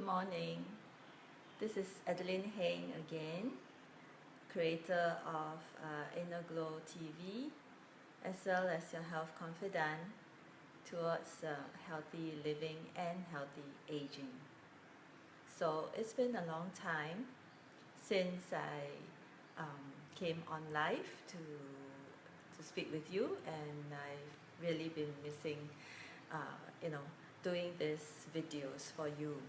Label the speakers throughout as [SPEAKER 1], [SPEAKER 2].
[SPEAKER 1] morning. This is Adeline Heng again, creator of Inner Glow TV, as well as your health confidant towards healthy living and healthy aging. So it's been a long time since I came on live to speak with you, and I've really been missing, doing these videos for you.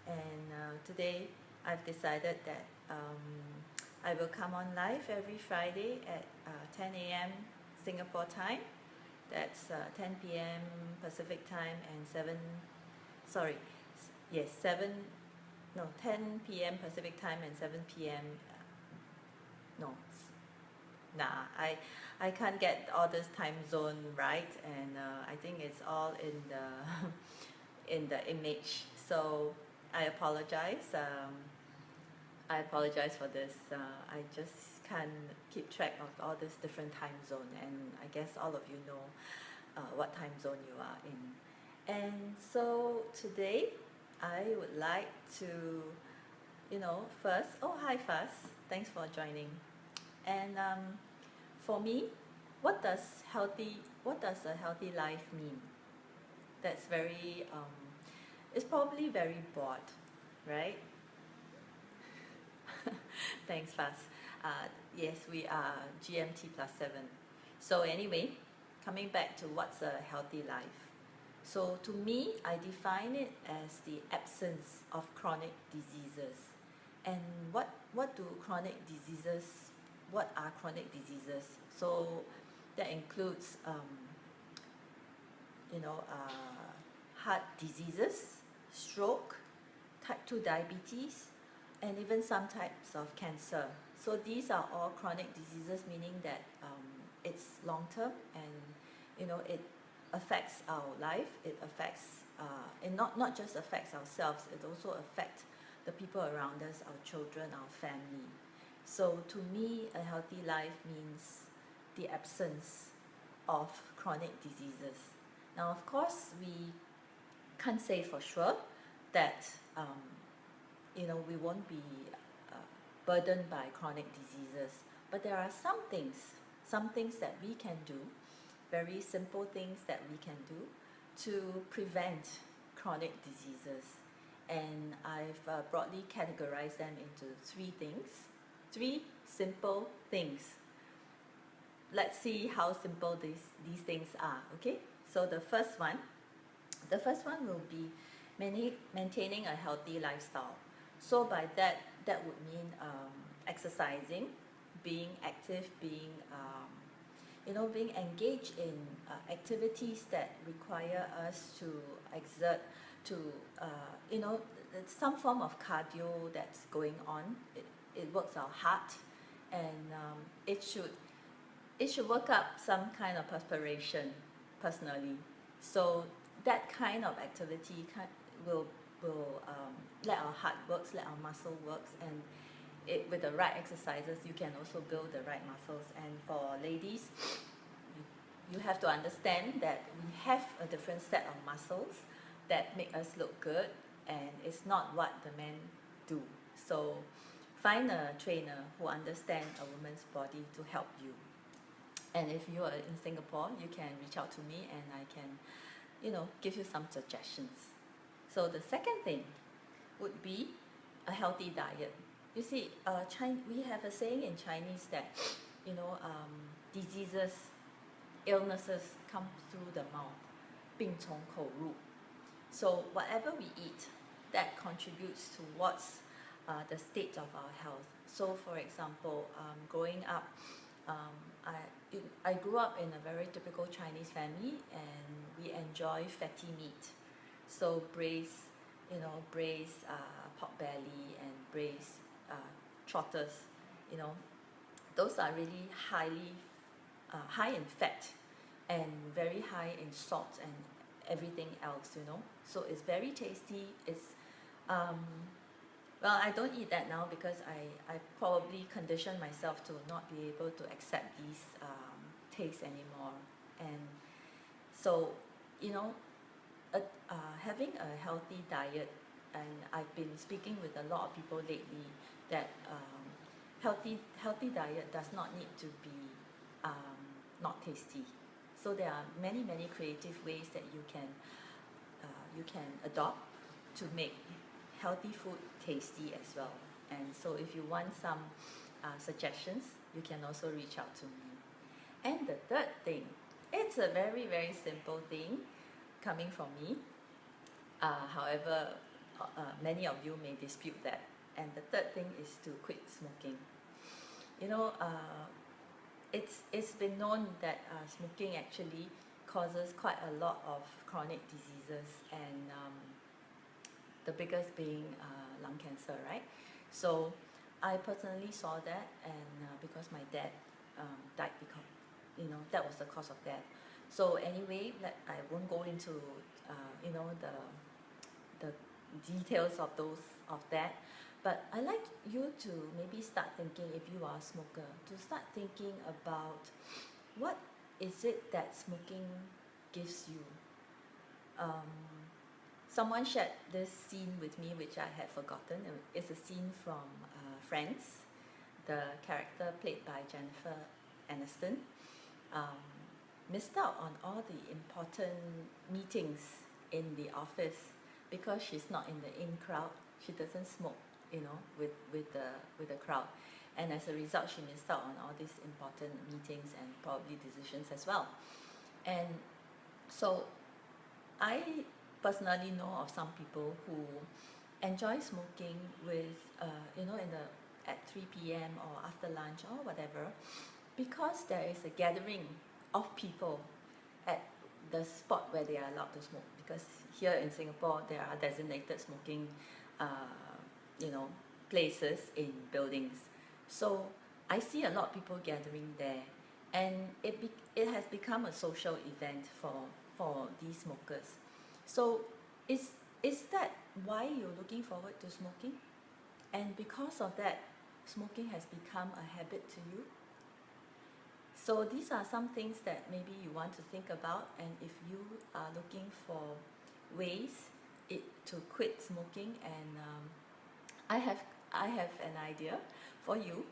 [SPEAKER 1] And today I've decided that I will come on live every Friday at 10 a.m. Singapore time. That's 10 p.m. Pacific time and 10 p.m. Pacific time and 7 p.m. I can't get all this time zone right, and I think it's all in the in the image. So I apologize. I apologize for this. I just can't keep track of all this different time zone, and I guess all of you know what time zone you are in. And so today I would like to, first, hi Faz, thanks for joining. And for me, what does a healthy life mean? That's very it's probably very broad, right? Thanks, Faz. Yes, we are GMT +7. So anyway, coming back to what's a healthy life. So to me, I define it as the absence of chronic diseases. And what are chronic diseases? So that includes heart diseases, stroke, type 2 diabetes, and even some types of cancer. So these are all chronic diseases, meaning that it's long term, and it affects our life. It affects and not just affects ourselves, it also affects the people around us, our children, our family. So to me, a healthy life means the absence of chronic diseases. Now, of course, we can't say for sure that we won't be burdened by chronic diseases, but there are some things that we can do, very simple things that we can do to prevent chronic diseases. And I've broadly categorized them into three simple things. Let's see how simple these things are, okay? So the first one will be maintaining a healthy lifestyle. So by that would mean exercising, being active, being engaged in activities that require us to exert, some form of cardio that's going on. It works our heart, and it should work up some kind of perspiration personally. So that kind of activity will let our heart works, let our muscle works, and with the right exercises you can also build the right muscles. And for ladies, you have to understand that we have a different set of muscles that make us look good, and it's not what the men do. So find a trainer who understands a woman's body to help you. And if you are in Singapore, you can reach out to me, and I can give you some suggestions. So the second thing would be a healthy diet. You see, we have a saying in Chinese that diseases, illnesses come through the mouth, 病从口入. So whatever we eat, that contributes towards the state of our health. So for example, growing up, I grew up in a very typical Chinese family, and we enjoy fatty meat. So braised pork belly and braised trotters, those are really high in fat and very high in salt and everything else, So it's very tasty. It's well, I don't eat that now because I probably conditioned myself to not be able to accept these tastes anymore. And so having a healthy diet and I've been speaking with a lot of people lately that healthy diet does not need to be not tasty. So there are many creative ways that you can adopt to make healthy food tasty as well. And so if you want some suggestions, you can also reach out to me. And the third thing, it's a very simple thing coming from me. However, many of you may dispute that. And the third thing is to quit smoking. You know, it's been known that smoking actually causes quite a lot of chronic diseases, and the biggest being lung cancer, right? So I personally saw that, and because my dad died because, you know, that was the cause of death. So anyway, I won't go into you know, the details of that, but I like you to maybe start thinking, if you are a smoker, to start thinking about what is it that smoking gives you. Someone shared this scene with me which I had forgotten. It's a scene from Friends, the character played by Jennifer Aniston. Missed out on all the important meetings in the office because she's not in the in crowd. She doesn't smoke, you know, with the crowd, and as a result, she missed out on all these important meetings and probably decisions as well. And so, I personally know of some people who enjoy smoking with, you know, at 3 p.m. or after lunch or whatever, because there is a gathering of people at the spot where they are allowed to smoke. Because here in Singapore, there are designated smoking, you know, places in buildings. So I see a lot of people gathering there, and it has become a social event for these smokers. So is that why you're looking forward to smoking? And because of that, smoking has become a habit to you? So these are some things that maybe you want to think about, and if you are looking for ways to quit smoking, and I have an idea for you.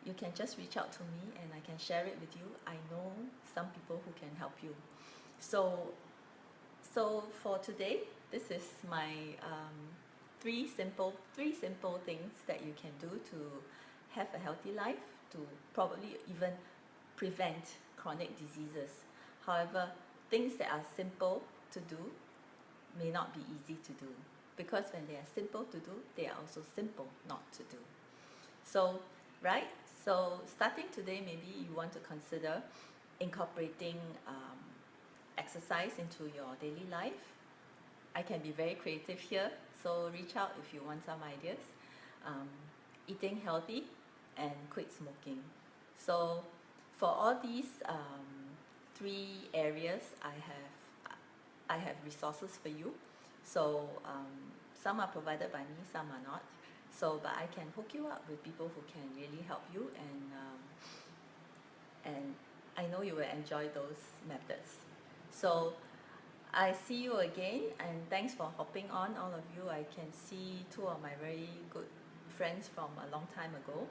[SPEAKER 1] You can just reach out to me and I can share it with you. I know some people who can help you. So for today, this is my three simple things that you can do to have a healthy life, to probably even prevent chronic diseases. However, things that are simple to do may not be easy to do, because when they are simple to do, they are also simple not to do. So, right? So starting today, maybe you want to consider incorporating exercise into your daily life. I can be very creative here, so reach out if you want some ideas. Eating healthy and quit smoking. So for all these three areas, I have resources for you. So some are provided by me, some are not. So, but I can hook you up with people who can really help you, and I know you will enjoy those methods. So I see you again, and thanks for hopping on, all of you. I can see two of my very good friends from a long time ago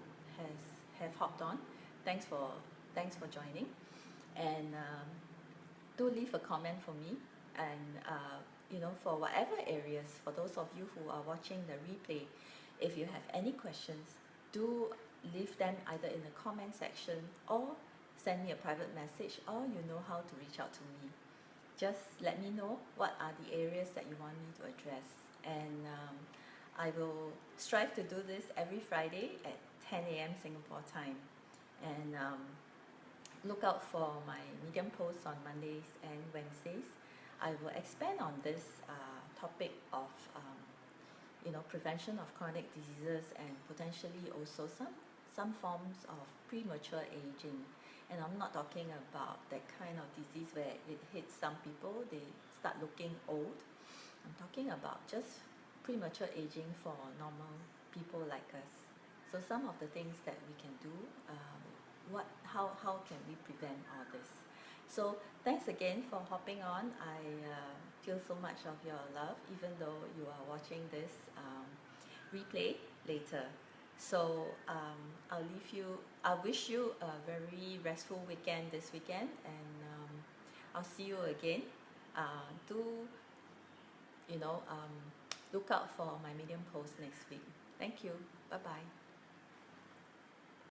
[SPEAKER 1] have hopped on. Thanks for joining, and do leave a comment for me, and you know, for whatever areas, for those of you who are watching the replay, if you have any questions, do leave them either in the comment section or send me a private message, or you know how to reach out to me. Just let me know what are the areas that you want me to address, and I will strive to do this every Friday at 10 a.m. Singapore time. And look out for my Medium posts on Mondays and Wednesdays. I will expand on this topic of you know, prevention of chronic diseases, and potentially also some forms of premature aging. And I'm not talking about that kind of disease where it hits some people, they start looking old. I'm talking about just premature aging for normal people like us. So some of the things that we can do, how can we prevent all this? So thanks again for hopping on. feel so much of your love, even though you are watching this replay later. So I'll leave you. I wish you a very restful weekend this weekend, and I'll see you again. Do look out for my Medium post next week. Thank you. Bye bye.